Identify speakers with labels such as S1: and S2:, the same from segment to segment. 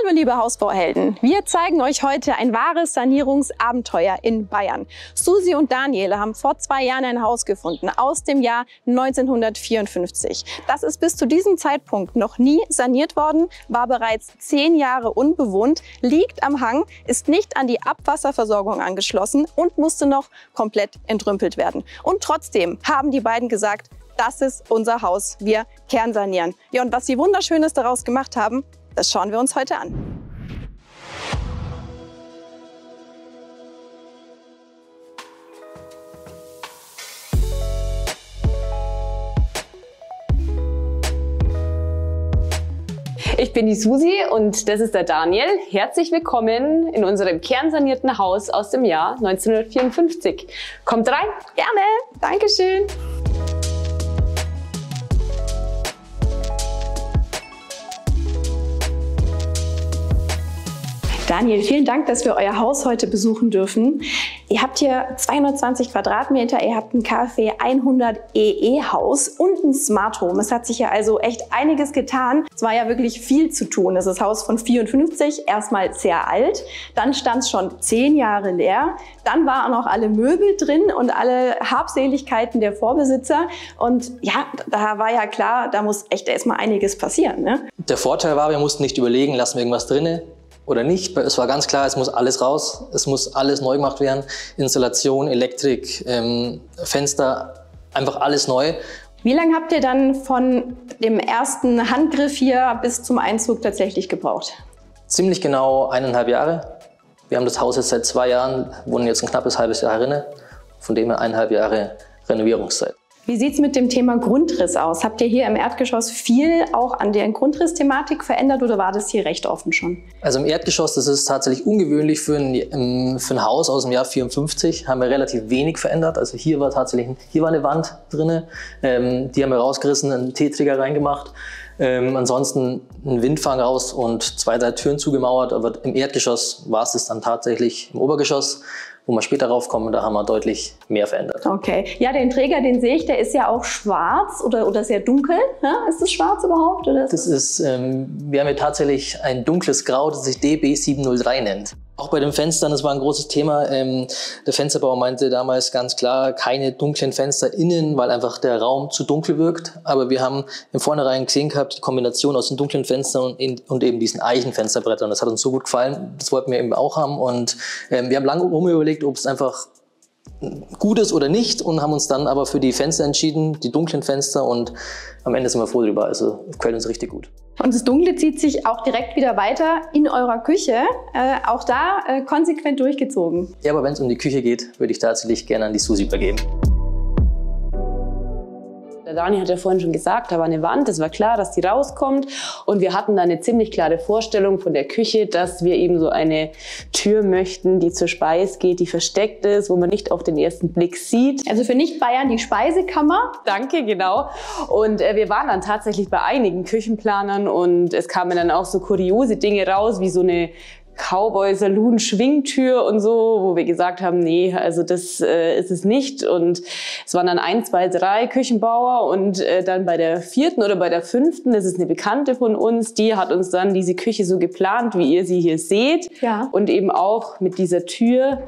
S1: Hallo liebe Hausbauhelden, wir zeigen euch heute ein wahres Sanierungsabenteuer in Bayern. Susi und Daniele haben vor 2 Jahren ein Haus gefunden aus dem Jahr 1954. Das ist bis zu diesem Zeitpunkt noch nie saniert worden, war bereits 10 Jahre unbewohnt, liegt am Hang, ist nicht an die Abwasserversorgung angeschlossen und musste noch komplett entrümpelt werden. Und trotzdem haben die beiden gesagt, das ist unser Haus, wir kernsanieren. Ja, und was sie Wunderschönes daraus gemacht haben, das schauen wir uns heute an.
S2: Ich bin die Susi und das ist der Daniel. Herzlich willkommen in unserem kernsanierten Haus aus dem Jahr 1954. Kommt rein.
S1: Gerne. Dankeschön. Daniel, vielen Dank, dass wir euer Haus heute besuchen dürfen. Ihr habt hier 220 Quadratmeter, ihr habt ein KfW 100 EE-Haus und ein Smart Home. Es hat sich ja also echt einiges getan. Es war ja wirklich viel zu tun. Das ist das Haus von 54, erstmal sehr alt. Dann stand es schon 10 Jahre leer. Dann waren auch alle Möbel drin und alle Habseligkeiten der Vorbesitzer. Und ja, da war ja klar, da muss echt erstmal einiges passieren, ne?
S3: Der Vorteil war, wir mussten nicht überlegen, lassen wir irgendwas drinne oder nicht. Es war ganz klar, es muss alles raus, es muss alles neu gemacht werden. Installation, Elektrik, Fenster, einfach alles neu.
S1: Wie lange habt ihr dann von dem ersten Handgriff hier bis zum Einzug tatsächlich gebraucht?
S3: Ziemlich genau 1,5 Jahre. Wir haben das Haus jetzt seit 2 Jahren, wohnen jetzt ein knappes halbes Jahr drin. Von dem her 1,5 Jahre Renovierungszeit.
S1: Wie sieht es mit dem Thema Grundriss aus? Habt ihr hier im Erdgeschoss viel auch an der Grundrissthematik verändert oder war das hier recht offen schon?
S3: Also im Erdgeschoss, das ist tatsächlich ungewöhnlich für ein Haus aus dem Jahr 54, haben wir relativ wenig verändert. Also hier war tatsächlich eine Wand drin, die haben wir rausgerissen, einen T-Trigger reingemacht. Ansonsten einen Windfang raus und 2, 3 Türen zugemauert. Aber im Erdgeschoss war es dann tatsächlich im Obergeschoss, wo wir später raufkommen, da haben wir deutlich mehr verändert.
S1: Okay. Ja, den Träger, den sehe ich, der ist ja auch schwarz oder sehr dunkel. Ja, ist das schwarz überhaupt? Oder
S3: das ist, wir haben ja tatsächlich ein dunkles Grau, das sich DB703 nennt. Auch bei den Fenstern, das war ein großes Thema. Der Fensterbauer meinte damals ganz klar, keine dunklen Fenster innen, weil einfach der Raum zu dunkel wirkt. Aber wir haben im Vornherein gesehen gehabt, die Kombination aus den dunklen Fenstern und eben diesen Eichenfensterbrettern. Das hat uns so gut gefallen, das wollten wir eben auch haben. Und wir haben lange überlegt, ob es einfach gut ist oder nicht und haben uns dann aber für die Fenster entschieden, die dunklen Fenster, und am Ende sind wir froh drüber. Also gefällt uns richtig gut.
S1: Und das Dunkle zieht sich auch direkt wieder weiter in eurer Küche, auch da konsequent durchgezogen.
S3: Ja, aber wenn es um die Küche geht, würde ich tatsächlich gerne an die Susi übergeben.
S2: Der Dani hat ja vorhin schon gesagt, da war eine Wand, es war klar, dass die rauskommt. Und wir hatten da eine ziemlich klare Vorstellung von der Küche, dass wir eben so eine Tür möchten, die zur Speise geht, die versteckt ist, wo man nicht auf den ersten Blick sieht.
S1: Also für Nicht-Bayern die Speisekammer.
S2: Danke, genau. Und wir waren dann tatsächlich bei einigen Küchenplanern und es kamen dann auch so kuriose Dinge raus, wie so eine Cowboy-Saloon-Schwingtür und so, wo wir gesagt haben, nee, also das ist es nicht. Und es waren dann 1, 2, 3 Küchenbauer und dann bei der 4. oder bei der 5., das ist eine Bekannte von uns, die hat uns dann diese Küche so geplant, wie ihr sie hier seht. Ja. Und eben auch mit dieser Tür,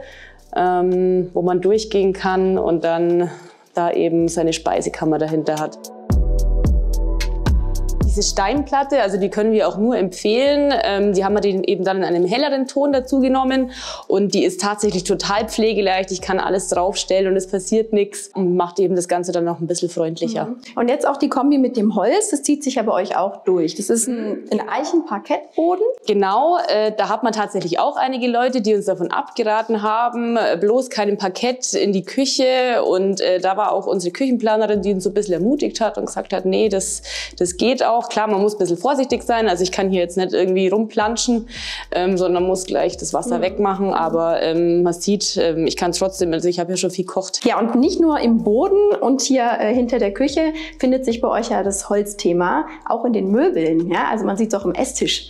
S2: wo man durchgehen kann und dann da eben seine Speisekammer dahinter hat. Diese Steinplatte, also die können wir auch nur empfehlen. Die haben wir eben dann in einem helleren Ton dazu genommen und die ist tatsächlich total pflegeleicht. Ich kann alles draufstellen und es passiert nichts und macht eben das Ganze dann noch ein bisschen freundlicher.
S1: Mhm. Und jetzt auch die Kombi mit dem Holz, das zieht sich ja bei euch auch durch. Das ist ein Eichenparkettboden.
S2: Genau, da hat man tatsächlich auch einige Leute, die uns davon abgeraten haben, bloß kein Parkett in die Küche. Und da war auch unsere Küchenplanerin, die uns so ein bisschen ermutigt hat und gesagt hat, nee, das geht auch. Klar, man muss ein bisschen vorsichtig sein. Also ich kann hier jetzt nicht irgendwie rumplanschen, sondern muss gleich das Wasser wegmachen. Aber man sieht, ich kann es trotzdem, also ich habe ja schon viel gekocht.
S1: Ja, und nicht nur im Boden und hier hinter der Küche findet sich bei euch ja das Holzthema, auch in den Möbeln. Ja? Also man sieht es auch im Esstisch.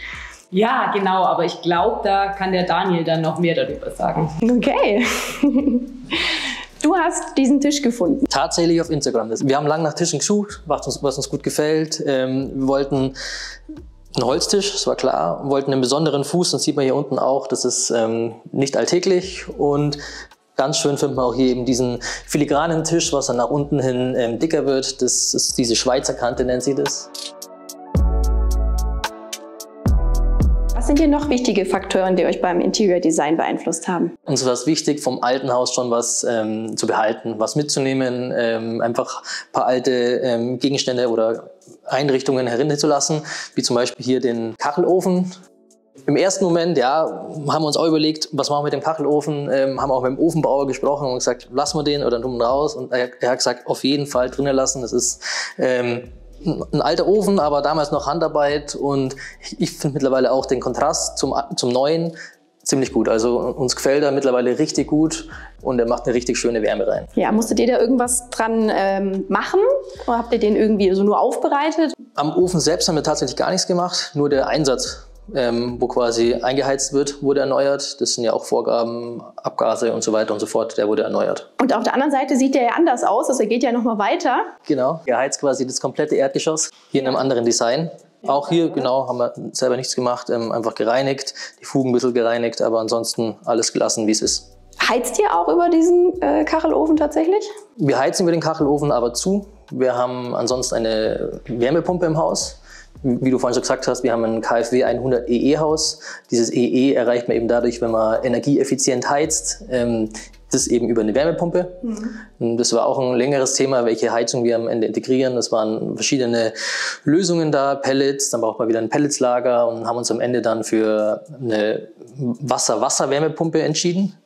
S4: Ja, genau, aber ich glaube, da kann der Daniel dann noch mehr darüber sagen.
S1: Okay. Du hast diesen Tisch gefunden.
S3: Tatsächlich auf Instagram. Wir haben lange nach Tischen gesucht, was uns gut gefällt. Wir wollten Ein Holztisch, das war klar. Wir wollten einen besonderen Fuß, das sieht man hier unten auch. Das ist nicht alltäglich und ganz schön findet man auch hier eben diesen filigranen Tisch, was dann nach unten hin dicker wird. Das ist diese Schweizer Kante, nennt sie das.
S1: Was sind hier noch wichtige Faktoren, die euch beim Interior Design beeinflusst haben?
S3: Uns war es wichtig, vom alten Haus schon was zu behalten, was mitzunehmen, einfach ein paar alte Gegenstände oder Einrichtungen herunterzulassen, wie zum Beispiel hier den Kachelofen. Im ersten Moment, ja, haben wir uns auch überlegt, was machen wir mit dem Kachelofen, haben auch mit dem Ofenbauer gesprochen und gesagt, lassen wir den oder tun wir raus. Und er hat gesagt, auf jeden Fall drinnen lassen. Das ist ein alter Ofen, aber damals noch Handarbeit und ich finde mittlerweile auch den Kontrast zum Neuen ziemlich gut. Also uns gefällt er mittlerweile richtig gut und er macht eine richtig schöne Wärme rein.
S1: Ja, musstet ihr da irgendwas dran machen oder habt ihr den irgendwie so nur aufbereitet?
S3: Am Ofen selbst haben wir tatsächlich gar nichts gemacht, nur der Einsatz, wo quasi eingeheizt wird, wurde erneuert. Das sind ja auch Vorgaben, Abgase und so weiter und so fort, der wurde erneuert.
S1: Und auf der anderen Seite sieht der ja anders aus, also er geht ja noch mal weiter.
S3: Genau, er heizt quasi das komplette Erdgeschoss, hier in einem anderen Design. Auch hier, genau, haben wir selber nichts gemacht, einfach gereinigt, die Fugen ein bisschen gereinigt, aber ansonsten alles gelassen, wie es ist.
S1: Heizt ihr auch über diesen Kachelofen tatsächlich?
S3: Wir heizen über den Kachelofen aber zu. Wir haben ansonsten eine Wärmepumpe im Haus. Wie du vorhin schon gesagt hast, wir haben ein KfW 100 EE-Haus. Dieses EE erreicht man eben dadurch, wenn man energieeffizient heizt. Das eben über eine Wärmepumpe. Mhm. Das war auch ein längeres Thema, welche Heizung wir am Ende integrieren. Das waren verschiedene Lösungen da, Pellets, dann braucht man wieder ein Pelletslager und haben uns am Ende dann für eine Wasser-Wärmepumpe entschieden.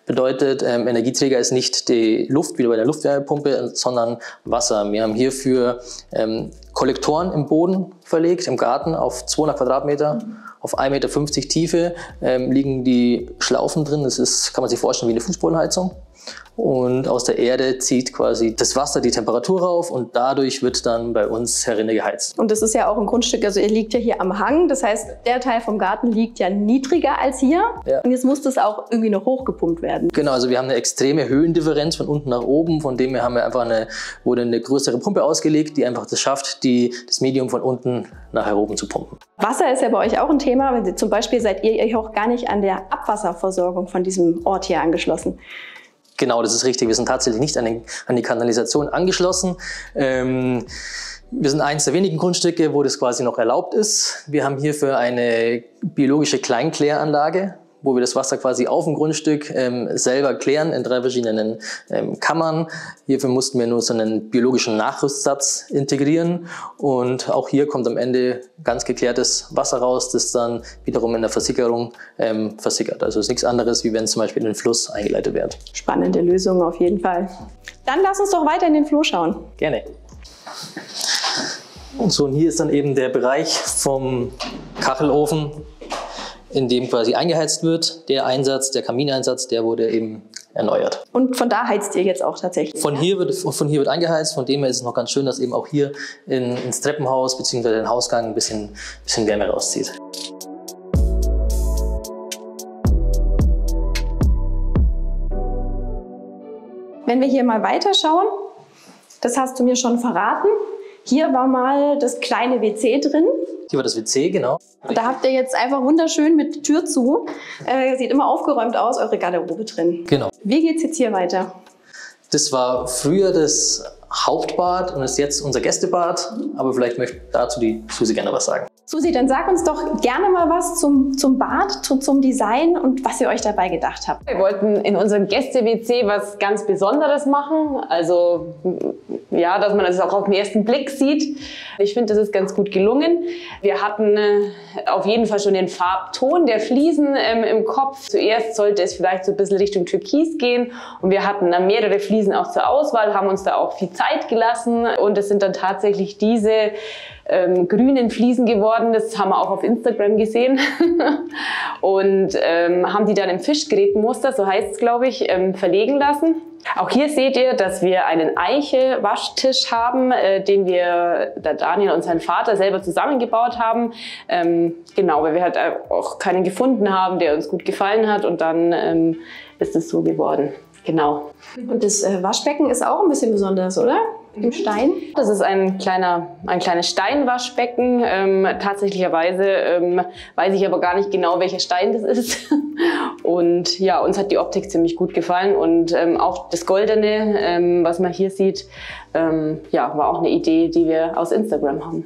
S3: Bedeutet, Energieträger ist nicht die Luft, wie bei der Luftwärmepumpe, sondern Wasser. Wir haben hierfür Kollektoren im Boden verlegt, im Garten auf 200 Quadratmeter. Auf 1,50 Meter Tiefe liegen die Schlaufen drin. Das ist, kann man sich vorstellen, wie eine Fußbodenheizung. Und aus der Erde zieht quasi das Wasser die Temperatur rauf und dadurch wird dann bei uns herinnen geheizt.
S1: Und das ist ja auch ein Grundstück, also ihr liegt ja hier am Hang, das heißt, der Teil vom Garten liegt ja niedriger als hier. Ja. Und jetzt muss das auch irgendwie noch hochgepumpt werden.
S3: Genau, also wir haben eine extreme Höhendifferenz von unten nach oben, von dem her haben wir einfach wurde eine größere Pumpe ausgelegt, die einfach das schafft, das Medium von unten nach oben zu pumpen.
S1: Wasser ist ja bei euch auch ein Thema, wenn zum Beispiel seid ihr auch gar nicht an der Abwasserversorgung von diesem Ort hier angeschlossen.
S3: Genau, das ist richtig. Wir sind tatsächlich nicht an die Kanalisation angeschlossen. Wir sind eines der wenigen Grundstücke, wo das quasi noch erlaubt ist. Wir haben hierfür eine biologische Kleinkläranlage, wo wir das Wasser quasi auf dem Grundstück selber klären in 3 verschiedenen Kammern. Hierfür mussten wir nur so einen biologischen Nachrüstsatz integrieren und auch hier kommt am Ende ganz geklärtes Wasser raus, das dann wiederum in der Versickerung versickert. Also es ist nichts anderes, wie wenn es zum Beispiel in den Fluss eingeleitet wird.
S1: Spannende Lösung auf jeden Fall. Dann lass uns doch weiter in den Flur schauen.
S3: Gerne. Und so, und hier ist dann eben der Bereich vom Kachelofen, in dem quasi eingeheizt wird. Der Kamineinsatz, der wurde eben erneuert.
S1: Und von da heizt ihr jetzt auch tatsächlich?
S3: Von hier wird eingeheizt, von dem her ist es noch ganz schön, dass eben auch hier ins Treppenhaus bzw. den Hausgang ein bisschen Wärme rauszieht.
S1: Wenn wir hier mal weiterschauen, das hast du mir schon verraten, hier war mal das kleine WC drin.
S3: Hier war das WC, genau.
S1: Und da habt ihr jetzt einfach wunderschön mit Tür zu, sieht immer aufgeräumt aus, eure Garderobe drin.
S3: Genau.
S1: Wie geht's jetzt hier weiter?
S3: Das war früher das Hauptbad und ist jetzt unser Gästebad, aber vielleicht möchte dazu die Susi gerne was sagen.
S1: Susi, dann sag uns doch gerne mal was zum Bad, zum Design und was ihr euch dabei gedacht habt.
S2: Wir wollten in unserem Gäste-WC was ganz Besonderes machen, also ja, dass man das auch auf den ersten Blick sieht. Ich finde, das ist ganz gut gelungen. Wir hatten auf jeden Fall schon den Farbton der Fliesen im Kopf. Zuerst sollte es vielleicht so ein bisschen Richtung Türkis gehen und wir hatten dann mehrere Fliesen auch zur Auswahl, haben uns da auch viel Zeit gelassen und es sind dann tatsächlich diese grünen Fliesen geworden. Das haben wir auch auf Instagram gesehen und haben die dann im Fischgrätenmuster, so heißt es glaube ich, verlegen lassen. Auch hier seht ihr, dass wir einen Eiche-Waschtisch haben, den der Daniel und sein Vater selber zusammengebaut haben. Genau, weil wir halt auch keinen gefunden haben, der uns gut gefallen hat und dann ist es so geworden. Genau.
S1: Und das Waschbecken ist auch ein bisschen besonders, oder? im Stein?
S2: Das ist ein kleines Steinwaschbecken. Tatsächlicherweise weiß ich aber gar nicht genau, welcher Stein das ist. Und ja, uns hat die Optik ziemlich gut gefallen und auch das Goldene, was man hier sieht, ja, war auch eine Idee, die wir aus Instagram haben.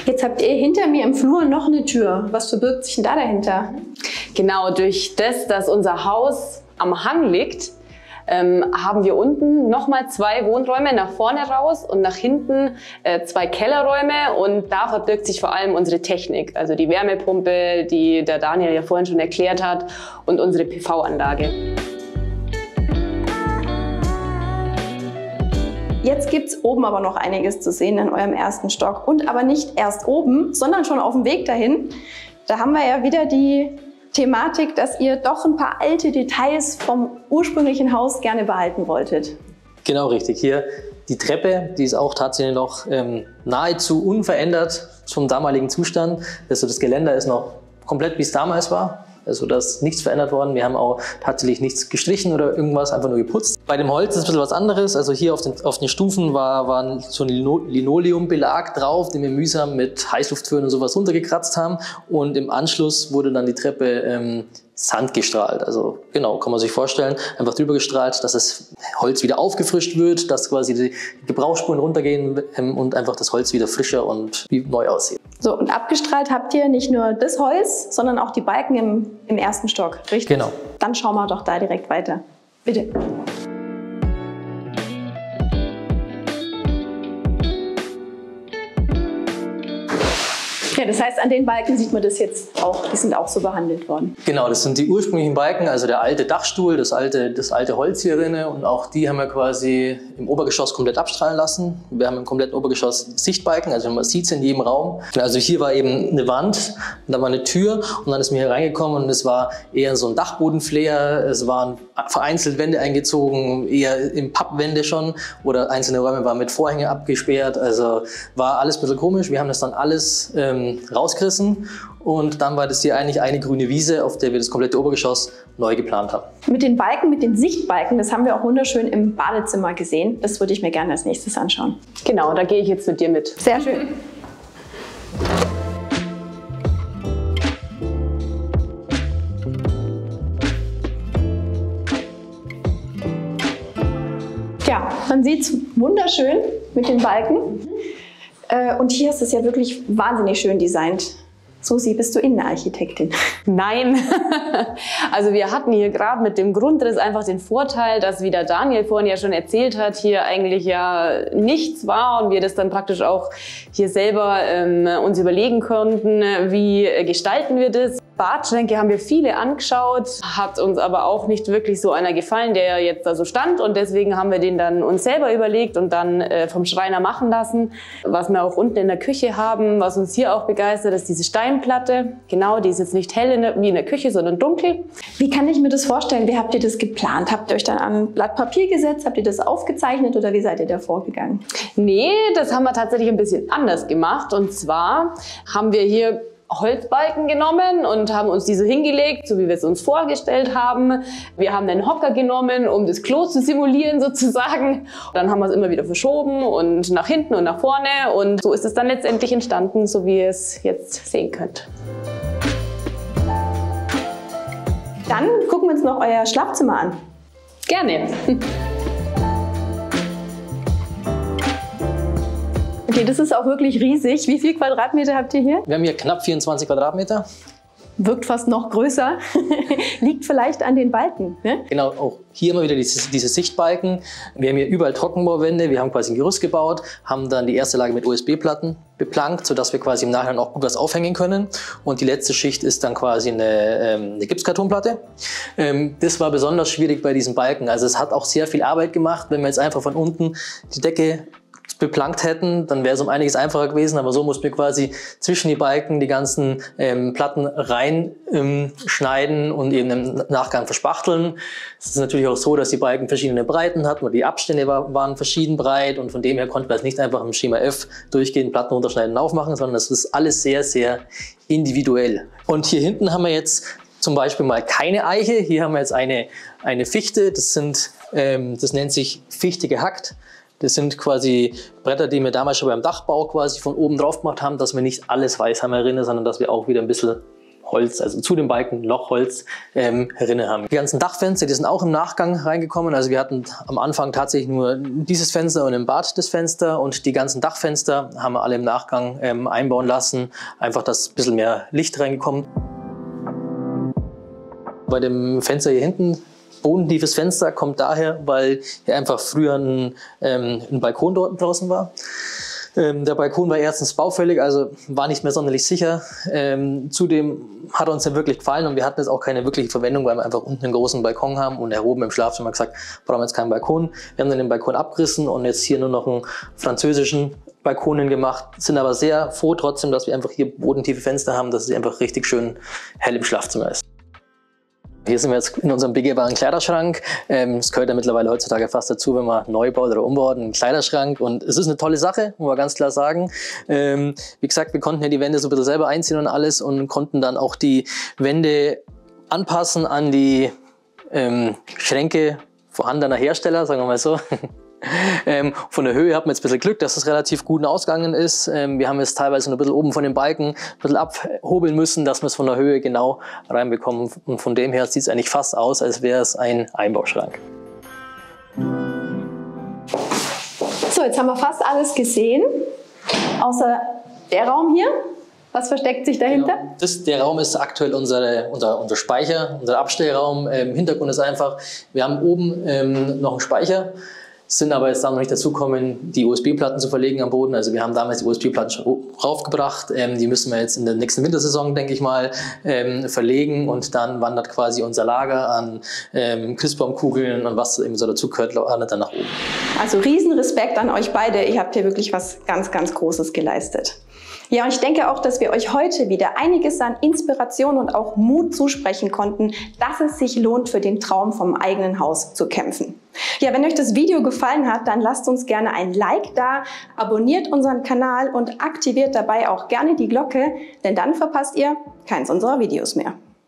S1: Jetzt habt ihr hinter mir im Flur noch eine Tür. Was verbirgt sich denn da dahinter?
S2: Genau, durch das, dass unser Haus am Hang liegt, haben wir unten nochmal 2 Wohnräume nach vorne raus und nach hinten 2 Kellerräume, und da verbirgt sich vor allem unsere Technik, also die Wärmepumpe, die der Daniel ja vorhin schon erklärt hat, und unsere PV-Anlage.
S1: Jetzt gibt es oben aber noch einiges zu sehen in eurem ersten Stock, und aber nicht erst oben, sondern schon auf dem Weg dahin. Da haben wir ja wieder die Thematik, dass ihr doch ein paar alte Details vom ursprünglichen Haus gerne behalten wolltet.
S3: Genau, richtig. Hier die Treppe, die ist auch tatsächlich noch nahezu unverändert zum damaligen Zustand. Also das Geländer ist noch komplett, wie es damals war. Also da ist nichts verändert worden. Wir haben auch tatsächlich nichts gestrichen oder irgendwas, einfach nur geputzt. Bei dem Holz ist es ein bisschen was anderes. Also hier auf den Stufen war so ein Linoleumbelag drauf, den wir mühsam mit Heißluftföhn und sowas runtergekratzt haben. Und im Anschluss wurde dann die Treppe sandgestrahlt. Also genau, kann man sich vorstellen, einfach drüber gestrahlt, dass das Holz wieder aufgefrischt wird, dass quasi die Gebrauchsspuren runtergehen und einfach das Holz wieder frischer und wie neu aussieht.
S1: So, und abgestrahlt habt ihr nicht nur das Holz, sondern auch die Balken im ersten Stock, richtig?
S3: Genau.
S1: Dann schauen wir doch da direkt weiter. Bitte. Ja, das heißt, an den Balken sieht man das jetzt auch, die sind auch so behandelt worden.
S3: Genau, das sind die ursprünglichen Balken, also der alte Dachstuhl, das alte Holz hier drin, und auch die haben wir quasi im Obergeschoss komplett abstrahlen lassen. Wir haben im kompletten Obergeschoss Sichtbalken, also man sieht es in jedem Raum. Also hier war eben eine Wand, und da war eine Tür, und dann ist man hier reingekommen und es war eher so ein Dachbodenflair, es waren vereinzelt Wände eingezogen, eher im Pappwände schon, oder einzelne Räume waren mit Vorhänge abgesperrt, also war alles ein bisschen komisch. Wir haben das dann alles rausgerissen, und dann war das hier eigentlich eine grüne Wiese, auf der wir das komplette Obergeschoss neu geplant haben.
S1: Mit den Balken, mit den Sichtbalken, das haben wir auch wunderschön im Badezimmer gesehen. Das würde ich mir gerne als nächstes anschauen.
S2: Genau, da gehe ich jetzt mit dir mit.
S1: Sehr schön. Ja, man sieht es wunderschön mit den Balken. Und hier ist es ja wirklich wahnsinnig schön designt. Susi, bist du Innenarchitektin?
S2: Nein, also wir hatten hier gerade mit dem Grundriss einfach den Vorteil, dass, wie der Daniel vorhin ja schon erzählt hat, hier eigentlich ja nichts war und wir das dann praktisch auch hier selber uns überlegen konnten, wie gestalten wir das. Badschränke haben wir viele angeschaut, hat uns aber auch nicht wirklich so einer gefallen, der jetzt da so stand, und deswegen haben wir den dann uns selber überlegt und dann vom Schreiner machen lassen. Was wir auch unten in der Küche haben, was uns hier auch begeistert, ist diese Steinplatte. Genau, die ist jetzt nicht hell wie in der Küche, sondern dunkel.
S1: Wie kann ich mir das vorstellen? Wie habt ihr das geplant? Habt ihr euch dann an ein Blatt Papier gesetzt? Habt ihr das aufgezeichnet oder wie seid ihr da vorgegangen?
S2: Nee, das haben wir tatsächlich ein bisschen anders gemacht, und zwar haben wir hier Holzbalken genommen und haben uns diese hingelegt, so wie wir es uns vorgestellt haben. Wir haben einen Hocker genommen, um das Klo zu simulieren sozusagen. Dann haben wir es immer wieder verschoben und nach hinten und nach vorne, und so ist es dann letztendlich entstanden, so wie ihr es jetzt sehen könnt.
S1: Dann gucken wir uns noch euer Schlafzimmer an.
S2: Gerne.
S1: Okay, das ist auch wirklich riesig. Wie viel Quadratmeter habt ihr hier?
S3: Wir haben hier knapp 24 Quadratmeter.
S1: Wirkt fast noch größer. Liegt vielleicht an den Balken, ne?
S3: Genau, auch hier immer wieder diese Sichtbalken. Wir haben hier überall Trockenbauwände. Wir haben quasi ein Gerüst gebaut, haben dann die erste Lage mit USB-Platten beplankt, sodass wir quasi im Nachhinein auch gut was aufhängen können. Und die letzte Schicht ist dann quasi eine Gipskartonplatte. Das war besonders schwierig bei diesen Balken. Also es hat auch sehr viel Arbeit gemacht. Wenn wir jetzt einfach von unten die Decke beplankt hätten, dann wäre es um einiges einfacher gewesen, aber so mussten wir quasi zwischen die Balken die ganzen Platten reinschneiden und eben im Nachgang verspachteln. Es ist natürlich auch so, dass die Balken verschiedene Breiten hatten, und die Abstände waren verschieden breit, und von dem her konnten wir es nicht einfach im Schema F durchgehend Platten runterschneiden und aufmachen, sondern das ist alles sehr, sehr individuell. Und hier hinten haben wir jetzt zum Beispiel mal keine Eiche, hier haben wir jetzt eine Fichte, das nennt sich Fichte gehackt. Das sind quasi Bretter, die wir damals schon beim Dachbau quasi von oben drauf gemacht haben, dass wir nicht alles weiß haben erinnern, sondern dass wir auch wieder ein bisschen Holz, also zu den Balken Lochholz herinne haben. Die ganzen Dachfenster, die sind auch im Nachgang reingekommen. Also wir hatten am Anfang tatsächlich nur dieses Fenster und im Bad das Fenster und die ganzen Dachfenster haben wir alle im Nachgang einbauen lassen. Einfach, dass ein bisschen mehr Licht reingekommen. Bei dem Fenster hier hinten, bodentiefes Fenster, kommt daher, weil hier einfach früher ein Balkon dort draußen war. Der Balkon war erstens baufällig, also war nicht mehr sonderlich sicher. Zudem hat uns der wirklich gefallen und wir hatten jetzt auch keine wirkliche Verwendung, weil wir einfach unten einen großen Balkon haben und hier oben im Schlafzimmer gesagt, brauchen wir jetzt keinen Balkon. Wir haben dann den Balkon abgerissen und jetzt hier nur noch einen französischen Balkon gemacht, sind aber sehr froh trotzdem, dass wir einfach hier bodentiefe Fenster haben, dass es einfach richtig schön hell im Schlafzimmer ist. Hier sind wir jetzt in unserem begehbaren Kleiderschrank. Es gehört ja mittlerweile heutzutage fast dazu, wenn man neu baut oder umbaut, einen Kleiderschrank. Und es ist eine tolle Sache, muss man ganz klar sagen. Wie gesagt, wir konnten ja die Wände so ein bisschen selber einziehen und alles und konnten dann auch die Wände anpassen an die Schränke vorhandener Hersteller, sagen wir mal so. Von der Höhe hat man jetzt ein bisschen Glück, dass es relativ gut ausgegangen ist. Wir haben jetzt teilweise noch ein bisschen oben von den Balken ein bisschen abhobeln müssen, dass wir es von der Höhe genau reinbekommen. Und von dem her sieht es eigentlich fast aus, als wäre es ein Einbauschrank.
S1: So, jetzt haben wir fast alles gesehen, außer der Raum hier. Was versteckt sich dahinter?
S3: Genau. Der Raum ist aktuell unser Speicher, unser Abstellraum. Hintergrund ist einfach, wir haben oben noch einen Speicher. Sind aber jetzt noch nicht dazu gekommen, die USB-Platten zu verlegen am Boden. Also wir haben damals die USB-Platten schon raufgebracht. Die müssen wir jetzt in der nächsten Wintersaison, denke ich mal, verlegen. Und dann wandert quasi unser Lager an Christbaumkugeln und was eben so dazu gehört, wandert dann nach oben.
S1: Also Riesenrespekt an euch beide. Ihr habt hier wirklich was ganz, ganz Großes geleistet. Ja, und ich denke auch, dass wir euch heute wieder einiges an Inspiration und auch Mut zusprechen konnten, dass es sich lohnt, für den Traum vom eigenen Haus zu kämpfen. Ja, wenn euch das Video gefallen hat, dann lasst uns gerne ein Like da, abonniert unseren Kanal und aktiviert dabei auch gerne die Glocke, denn dann verpasst ihr keins unserer Videos mehr.